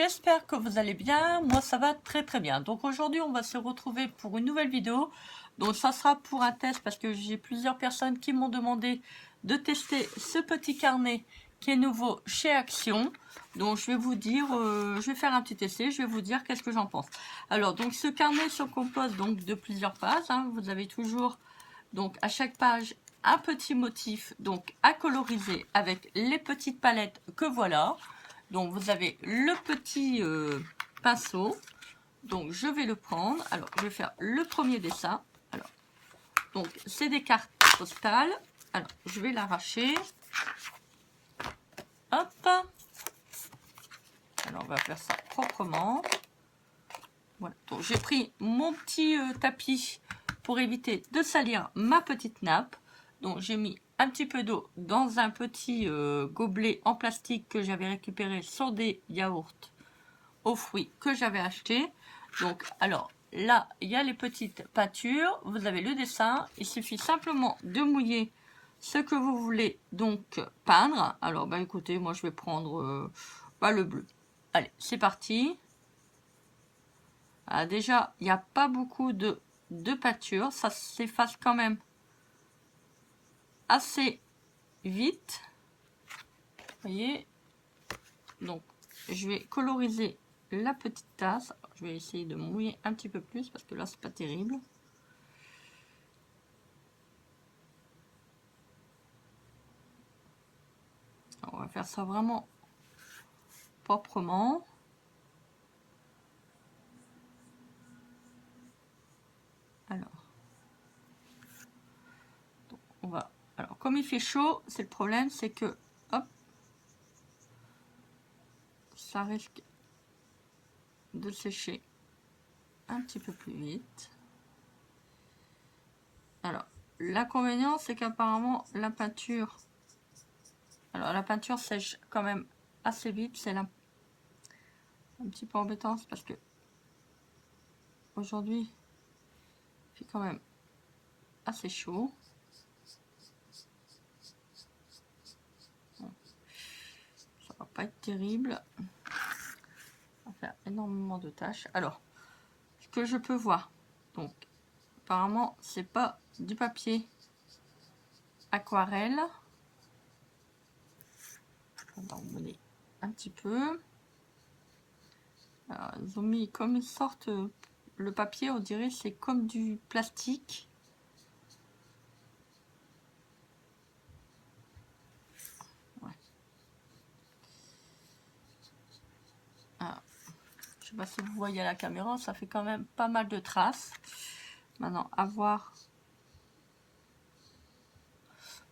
j'espère que vous allez bien. Moi, ça va très très bien. Donc aujourd'hui, on va se retrouver pour une nouvelle vidéo. Donc ça sera pour un test parce que j'ai plusieurs personnes qui m'ont demandé de tester ce petit carnet qui est nouveau chez Action. Donc je vais vous dire, je vais faire un petit essai, je vais vous dire qu'est-ce que j'en pense. Alors donc ce carnet se compose donc de plusieurs pages, hein. Vous avez toujours donc à chaque page un petit motif donc à coloriser avec les petites palettes que voilà. Donc vous avez le petit pinceau. Donc je vais le prendre. Alors je vais faire le premier dessin. Alors donc c'est des cartes postales. Alors je vais l'arracher. Hop. Alors on va faire ça proprement. Voilà. Donc j'ai pris mon petit tapis pour éviter de salir ma petite nappe. Donc j'ai mis un petit peu d'eau dans un petit gobelet en plastique que j'avais récupéré sur des yaourts aux fruits que j'avais acheté. Donc alors là il y a les petites peintures, vous avez le dessin, il suffit simplement de mouiller ce que vous voulez donc peindre. Alors bah écoutez, moi je vais prendre le bleu. Allez, c'est parti. Ah, déjà il n'y a pas beaucoup de peinture, ça s'efface quand même assez vite, vous voyez. Donc je vais coloriser la petite tasse. Je vais essayer de mouiller un petit peu plus parce que là c'est pas terrible. Alors, on va faire ça vraiment proprement. Alors donc, on va, alors comme il fait chaud, c'est le problème, c'est que hop, ça risque de sécher un petit peu plus vite. Alors l'inconvénient c'est qu'apparemment la peinture, alors la peinture sèche quand même assez vite. C'est un petit peu embêtant parce que aujourd'hui il fait quand même assez chaud. Bon, ça va pas être terrible, on va faire énormément de tâches. Alors ce que je peux voir, donc apparemment c'est pas du papier aquarelle. On va emmener un petit peu. Alors, ils ont mis comme une sorte, le papier on dirait c'est comme du plastique. Ouais. Alors, je sais pas si vous voyez à la caméra, ça fait quand même pas mal de traces. Maintenant à voir.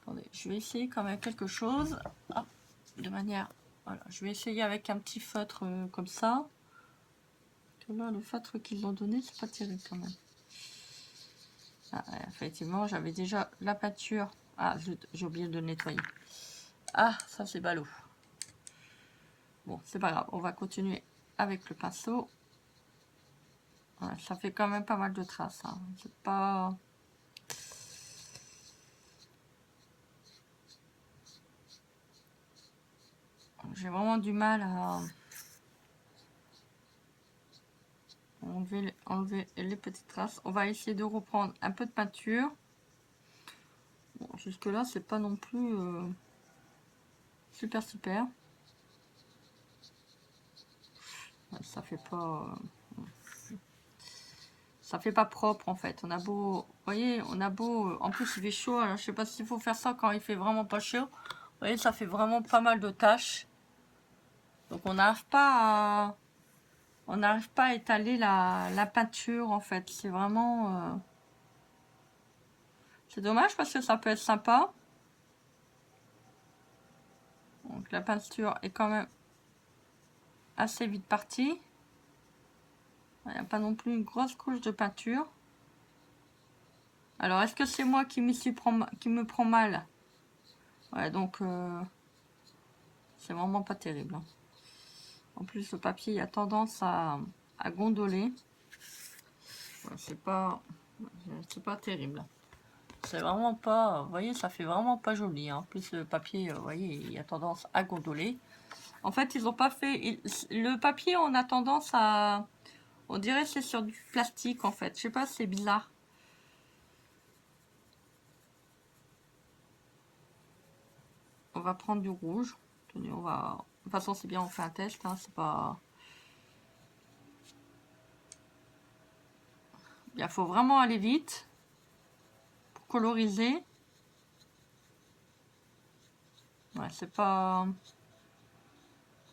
Attendez, je vais essayer quand même quelque chose. Hop, de manière, voilà, je vais essayer avec un petit feutre comme ça. Là, le feutre qu'ils ont donné, c'est pas terrible quand même. Ah, effectivement, j'avais déjà la peinture. Ah, j'ai oublié de le nettoyer. Ah, ça c'est ballot. Bon, c'est pas grave, on va continuer avec le pinceau. Ouais, ça fait quand même pas mal de traces, hein. C'est pas... J'ai vraiment du mal à enlever les petites traces. On va essayer de reprendre un peu de peinture. Bon, jusque là c'est pas non plus super. Ça fait pas propre en fait. On a beau, vous voyez, on a beau, en plus il fait chaud, alors je sais pas s'il faut faire ça quand il fait vraiment pas chaud. Vous voyez, ça fait vraiment pas mal de taches. Donc on n'arrive pas à étaler la peinture en fait. C'est vraiment c'est dommage parce que ça peut être sympa. Donc la peinture est quand même assez vite partie. Il n'y a pas non plus une grosse couche de peinture. Alors est-ce que c'est moi qui me prend mal? Ouais, donc c'est vraiment pas terrible, hein. En plus le papier a tendance à gondoler. Ouais, c'est pas terrible. C'est vraiment pas, vous voyez, ça fait vraiment pas joli, hein. En plus le papier, vous voyez, il a tendance à gondoler. En fait, ils n'ont pas fait... Le papier, on a tendance à... On dirait que c'est sur du plastique, en fait. Je sais pas, c'est bizarre. On va prendre du rouge. Tenez, on va... De toute façon, c'est bien, on fait un test. Hein, c'est pas... Il faut vraiment aller vite pour coloriser. Ouais, c'est pas...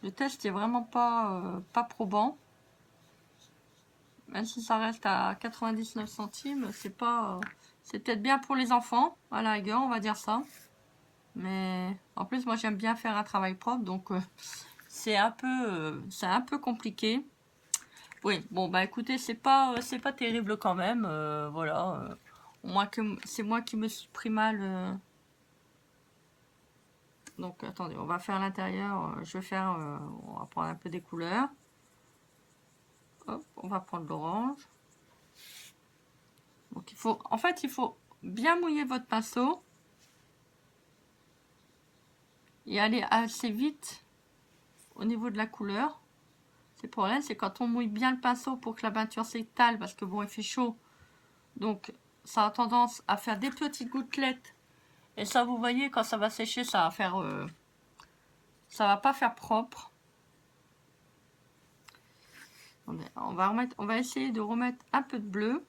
Le test est vraiment pas probant. Même si ça reste à 99 centimes, c'est pas... c'est peut-être bien pour les enfants, à la rigueur, on va dire ça. Mais en plus, moi, j'aime bien faire un travail propre, donc c'est un peu compliqué. Oui, bon, bah écoutez, c'est pas terrible quand même. Voilà. C'est moi qui me suis pris mal. Donc, attendez, on va faire l'intérieur. On va prendre un peu des couleurs. Hop, on va prendre l'orange. Donc, en fait, il faut bien mouiller votre pinceau. Et aller assez vite au niveau de la couleur. C'est le problème, c'est quand on mouille bien le pinceau pour que la peinture s'étale, parce que bon, il fait chaud. Donc, ça a tendance à faire des petites gouttelettes. Et ça, vous voyez, quand ça va sécher, ça va faire... ça va pas faire propre. On va essayer de remettre un peu de bleu.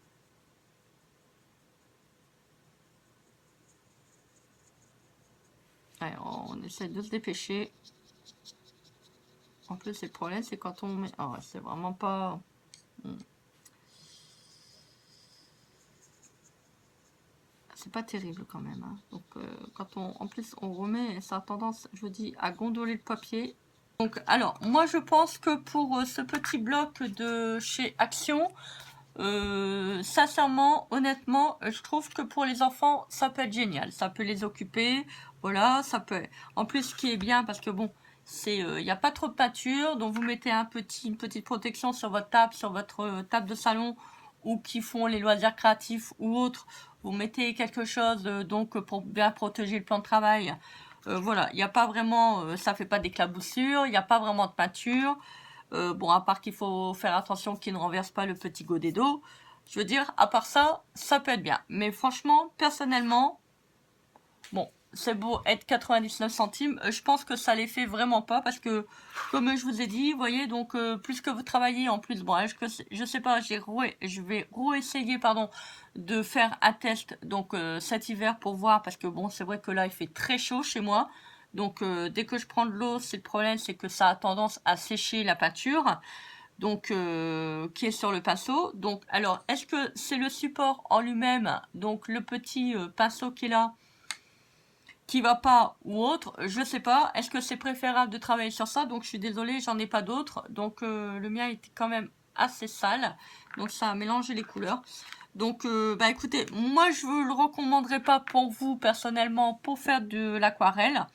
Allez, on essaie de se dépêcher. En plus, le problème, c'est quand on met... Oh, c'est vraiment pas... C'est pas terrible quand même. Hein. Donc, quand en plus, on remet, ça a tendance, je vous dis, à gondoler le papier. Donc, alors, moi, je pense que pour ce petit bloc de chez Action, sincèrement, honnêtement, je trouve que pour les enfants, ça peut être génial. Ça peut les occuper. Voilà, ça peut... En plus, ce qui est bien, parce que bon, il n'y a pas trop de peinture, donc vous mettez une petite protection sur votre table de salon, ou qui font les loisirs créatifs ou autres. Vous mettez quelque chose donc pour bien protéger le plan de travail. Voilà, il n'y a pas vraiment, ça fait pas d'éclaboussure, il n'y a pas vraiment de peinture. Bon, à part qu'il faut faire attention qu'il ne renverse pas le petit godet d'eau. Je veux dire, à part ça, ça peut être bien. Mais franchement, personnellement, bon, c'est beau être 99 centimes. Je pense que ça les fait vraiment pas parce que, comme je vous ai dit, vous voyez, donc plus que vous travaillez, en plus, bon, je sais pas, je vais réessayer, pardon, de faire un test donc cet hiver pour voir parce que bon, c'est vrai que là, il fait très chaud chez moi. Donc dès que je prends de l'eau, c'est le problème, c'est que ça a tendance à sécher la peinture. Donc qui est sur le pinceau. Donc alors, est-ce que c'est le support en lui-même, donc le petit pinceau qui est là, qui va pas ou autre, je sais pas. Est-ce que c'est préférable de travailler sur ça? Donc je suis désolée, j'en ai pas d'autres. Donc le mien était quand même assez sale. Donc ça a mélangé les couleurs. Donc bah écoutez, moi je ne le recommanderais pas pour vous personnellement pour faire de l'aquarelle.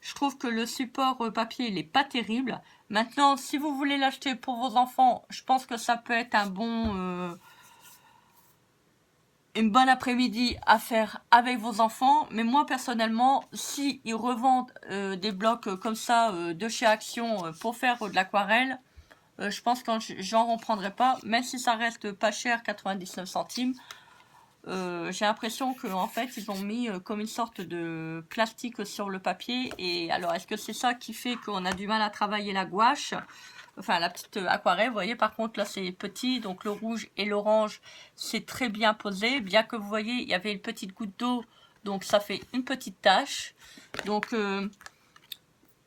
Je trouve que le support papier il est pas terrible. Maintenant, si vous voulez l'acheter pour vos enfants, je pense que ça peut être une bonne après-midi à faire avec vos enfants. Mais moi, personnellement, si ils revendent des blocs comme ça de chez Action pour faire de l'aquarelle, je pense que j'en reprendrai pas. Même si ça reste pas cher, 99 centimes. J'ai l'impression qu'en fait, ils ont mis comme une sorte de plastique sur le papier. Et alors, est-ce que c'est ça qui fait qu'on a du mal à travailler la gouache? Enfin, la petite aquarelle, vous voyez, par contre, là, c'est petit. Donc, le rouge et l'orange, c'est très bien posé. Bien que vous voyez, il y avait une petite goutte d'eau. Donc, ça fait une petite tache. Donc,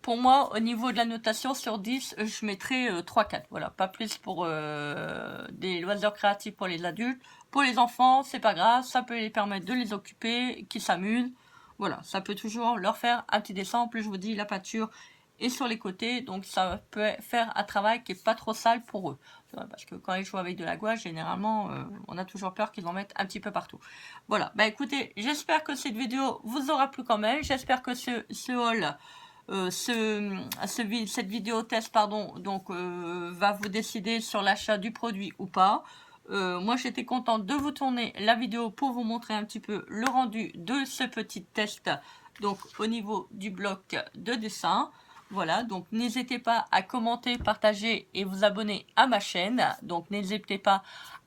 pour moi, au niveau de la notation sur 10, je mettrais 3-4. Voilà, pas plus pour des loisirs créatifs pour les adultes. Pour les enfants, c'est pas grave, ça peut les permettre de les occuper, qu'ils s'amusent. Voilà, ça peut toujours leur faire un petit dessin. En plus, je vous dis, la peinture est sur les côtés, donc ça peut faire un travail qui est pas trop sale pour eux. Parce que quand ils jouent avec de la gouache, généralement, on a toujours peur qu'ils en mettent un petit peu partout. Voilà, bah écoutez, j'espère que cette vidéo vous aura plu quand même. J'espère que ce haul... cette vidéo test pardon donc va vous décider sur l'achat du produit ou pas. Moi j'étais contente de vous tourner la vidéo pour vous montrer un petit peu le rendu de ce petit test donc au niveau du bloc de dessin. Voilà, donc n'hésitez pas à commenter, partager et vous abonner à ma chaîne. Donc n'hésitez pas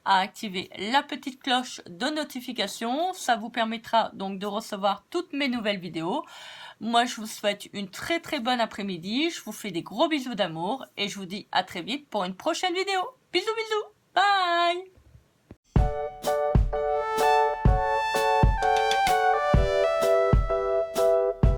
à activer la petite cloche de notification. Ça vous permettra donc de recevoir toutes mes nouvelles vidéos. Moi, je vous souhaite une très très bonne après-midi. Je vous fais des gros bisous d'amour et je vous dis à très vite pour une prochaine vidéo. Bisous bisous. Bye.